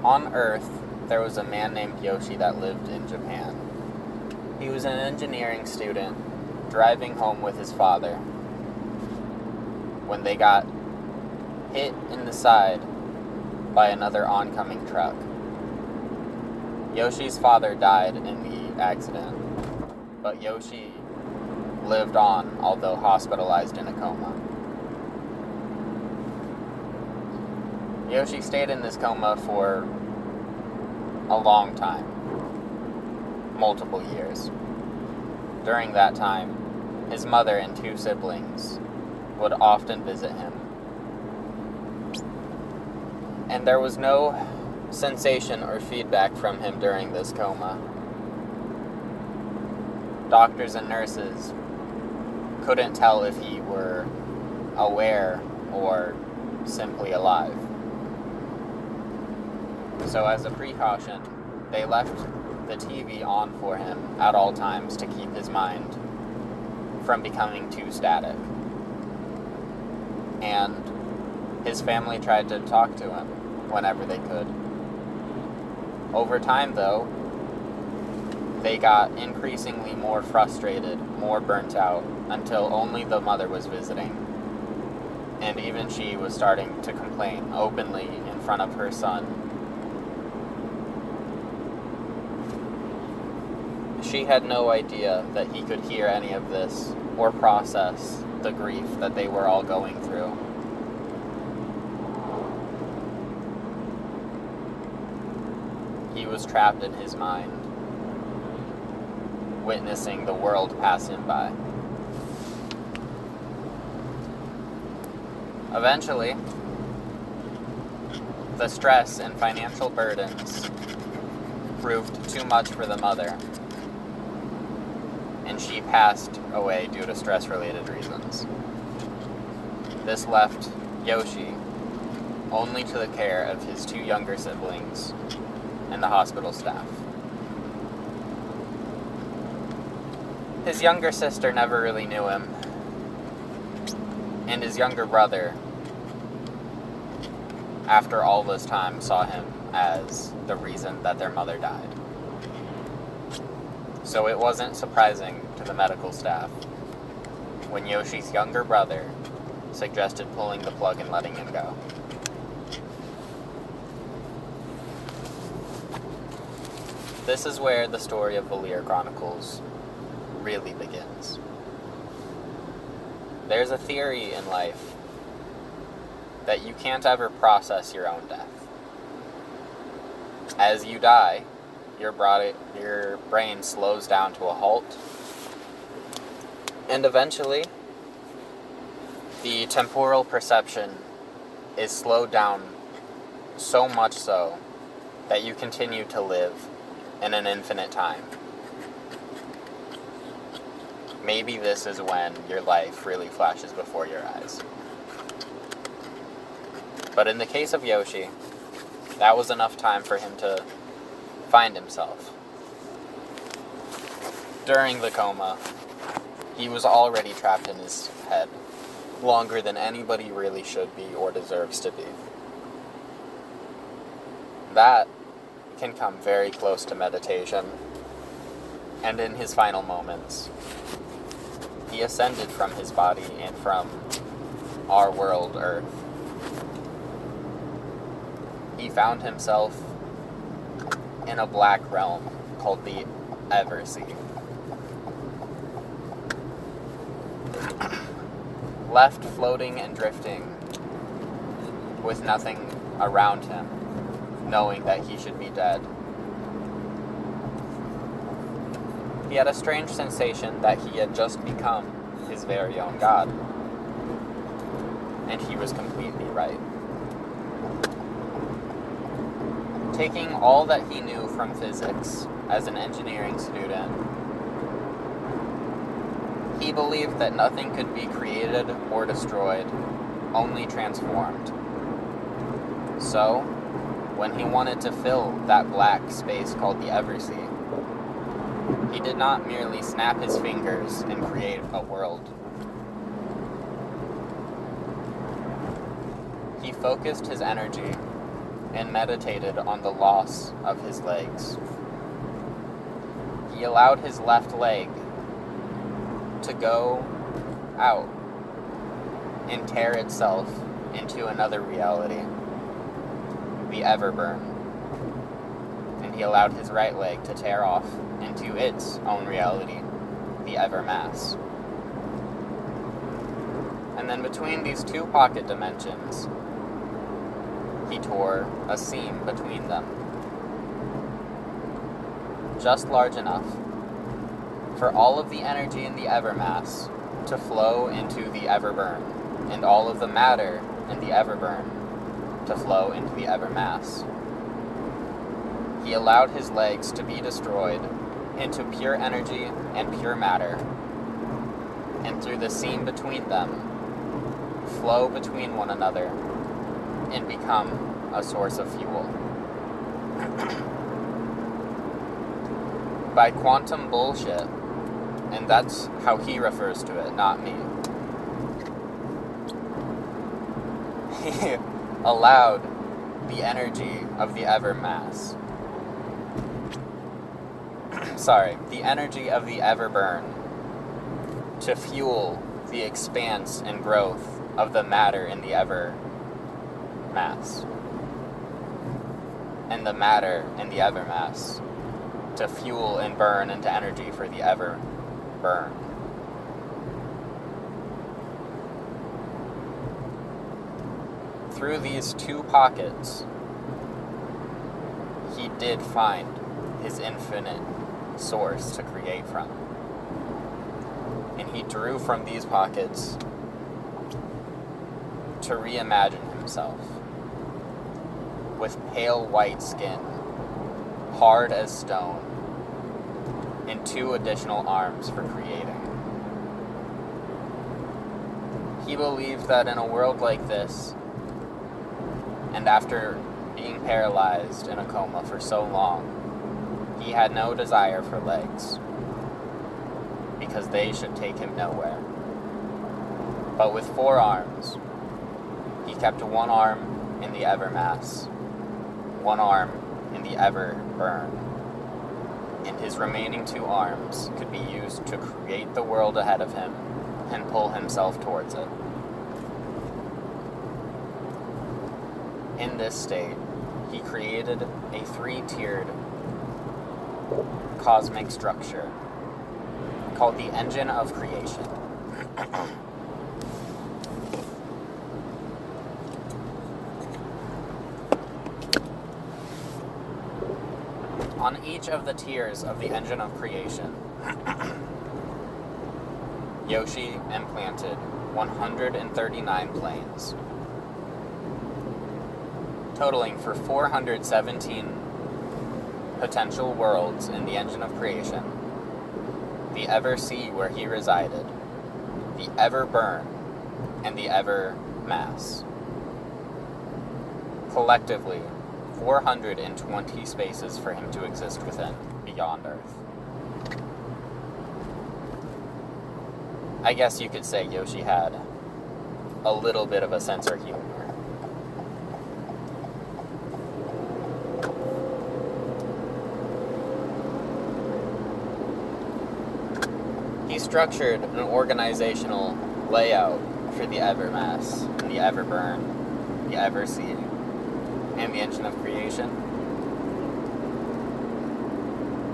On Earth, there was a man named Yoshi that lived in Japan. He was an engineering student driving home with his father when they got hit in the side by another oncoming truck. Yoshi's father died in the accident, but Yoshi lived on, although hospitalized in a coma. Yoshi stayed in this coma for a long time, multiple years. During that time, his mother and 2 siblings would often visit him. And there was no sensation or feedback from him during this coma. Doctors and nurses couldn't tell if he were aware or simply alive. So as a precaution, they left the TV on for him at all times to keep his mind from becoming too static. And his family tried to talk to him whenever they could. Over time, though, they got increasingly more frustrated, more burnt out, until only the mother was visiting. And even she was starting to complain openly in front of her son. She had no idea that he could hear any of this or process the grief that they were all going through. He was trapped in his mind, witnessing the world pass him by. Eventually, the stress and financial burdens proved too much for the mother, and she passed away due to stress-related reasons. This left Yoshi only to the care of his 2 younger siblings and the hospital staff. His younger sister never really knew him, and his younger brother, after all this time, saw him as the reason that their mother died. So it wasn't surprising to the medical staff when Yoshi's younger brother suggested pulling the plug and letting him go. This is where the story of Valir Chronicles really begins. There's a theory in life that you can't ever process your own death. As you die, your brain slows down to a halt, and eventually the temporal perception is slowed down so much so that you continue to live in an infinite time. Maybe this is when your life really flashes before your eyes. But in the case of Yoshi, that was enough time for him to find himself. During the coma, he was already trapped in his head, longer than anybody really should be or deserves to be. That can come very close to meditation, and in his final moments, he ascended from his body and from our world, Earth. He found himself in a black realm called the Eversea. Left floating and drifting with nothing around him, knowing that he should be dead. He had a strange sensation that he had just become his very own god. And he was completely right. Taking all that he knew from physics as an engineering student, he believed that nothing could be created or destroyed, only transformed. So, when he wanted to fill that black space called the Eversea, he did not merely snap his fingers and create a world. focused his energy and meditated on the loss of his legs. He allowed his left leg to go out and tear itself into another reality, the Everburn. And he allowed his right leg to tear off into its own reality, the Evermass. And then between these two pocket dimensions, he tore a seam between them, just large enough for all of the energy in the Evermass to flow into the Everburn, and all of the matter in the Everburn to flow into the Evermass. He allowed his legs to be destroyed into pure energy and pure matter, and through the seam between them, flow between one another and become a source of fuel. By quantum bullshit, and that's how he refers to it, not me. He allowed the energy of the Evermass, the energy of the Everburn to fuel the expanse and growth of the matter in the Evermass, and the matter in the Evermass to fuel and burn into energy for the Everburn. Through these two pockets, he did find his infinite source to create from. And he drew from these pockets to reimagine himself with pale white skin, hard as stone, and 2 additional arms for creating. He believed that in a world like this, and after being paralyzed in a coma for so long, he had no desire for legs, because they should take him nowhere. But with 4 arms, he kept 1 arm in the Evermass, 1 arm in the Everburn, and his remaining 2 arms could be used to create the world ahead of him and pull himself towards it. In this state, he created a 3-tiered cosmic structure called the engine of creation. On each of the tiers of the engine of creation, Yoshi implanted 139 planes, totaling for 417 potential worlds in the engine of creation, the Ever-Sea where he resided, the Everburn, and the Evermass. Collectively, 420 spaces for him to exist within, beyond Earth. I guess you could say Yoshi had a little bit of a sense of humor. He structured an organizational layout for the Evermass, and the Everburn, the Ever-Sea, and the engine of creation.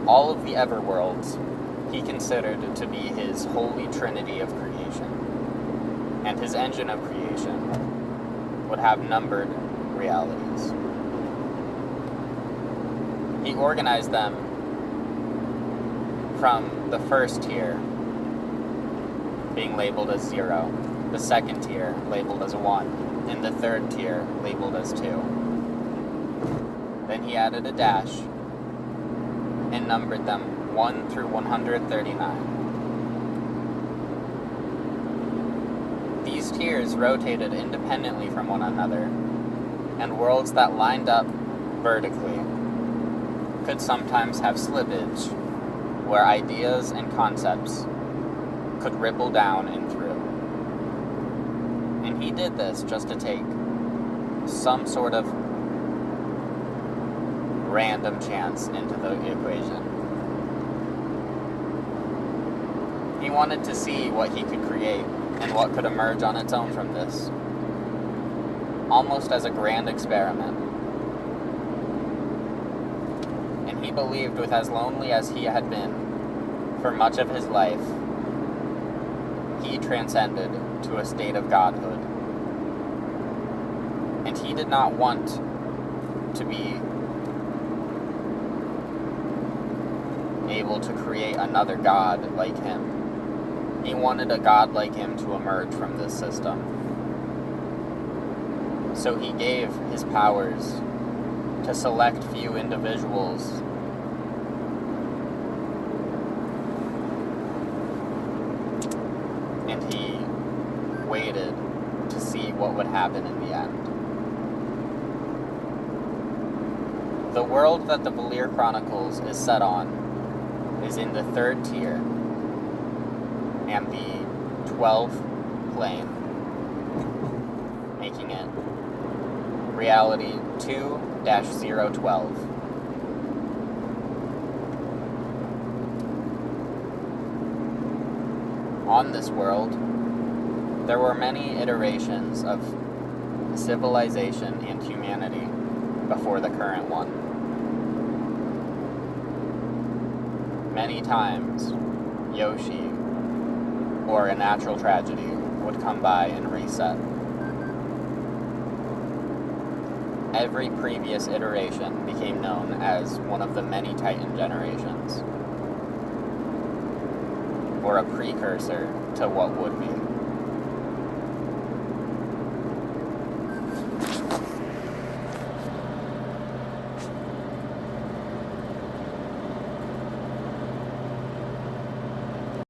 All of the Everworlds he considered to be his holy trinity of creation, and his engine of creation would have numbered realities. He organized them from the first tier being labeled as 0, the second tier labeled as 1, and the third tier labeled as 2. Then he added a dash and numbered them 1 through 139. These tiers rotated independently from one another, and worlds that lined up vertically could sometimes have slippage, where ideas and concepts could ripple down and through. And he did this just to take some sort of random chance into the equation. He wanted to see what he could create and what could emerge on its own from this, almost as a grand experiment. And he believed, with as lonely as he had been for much of his life, he transcended to a state of godhood. And he did not want to be able to create another god like him. He wanted a god like him to emerge from this system. So he gave his powers to select few individuals and he waited to see what would happen in the end. The world that the Valir Chronicles is set on is in the 3rd tier and the 12th plane, making it reality 2-012. On this world, there were many iterations of civilization and humanity before the current one. Many times, Yoshi or a natural tragedy would come by and reset. Every previous iteration became known as one of the many Titan generations, or a precursor to what would be.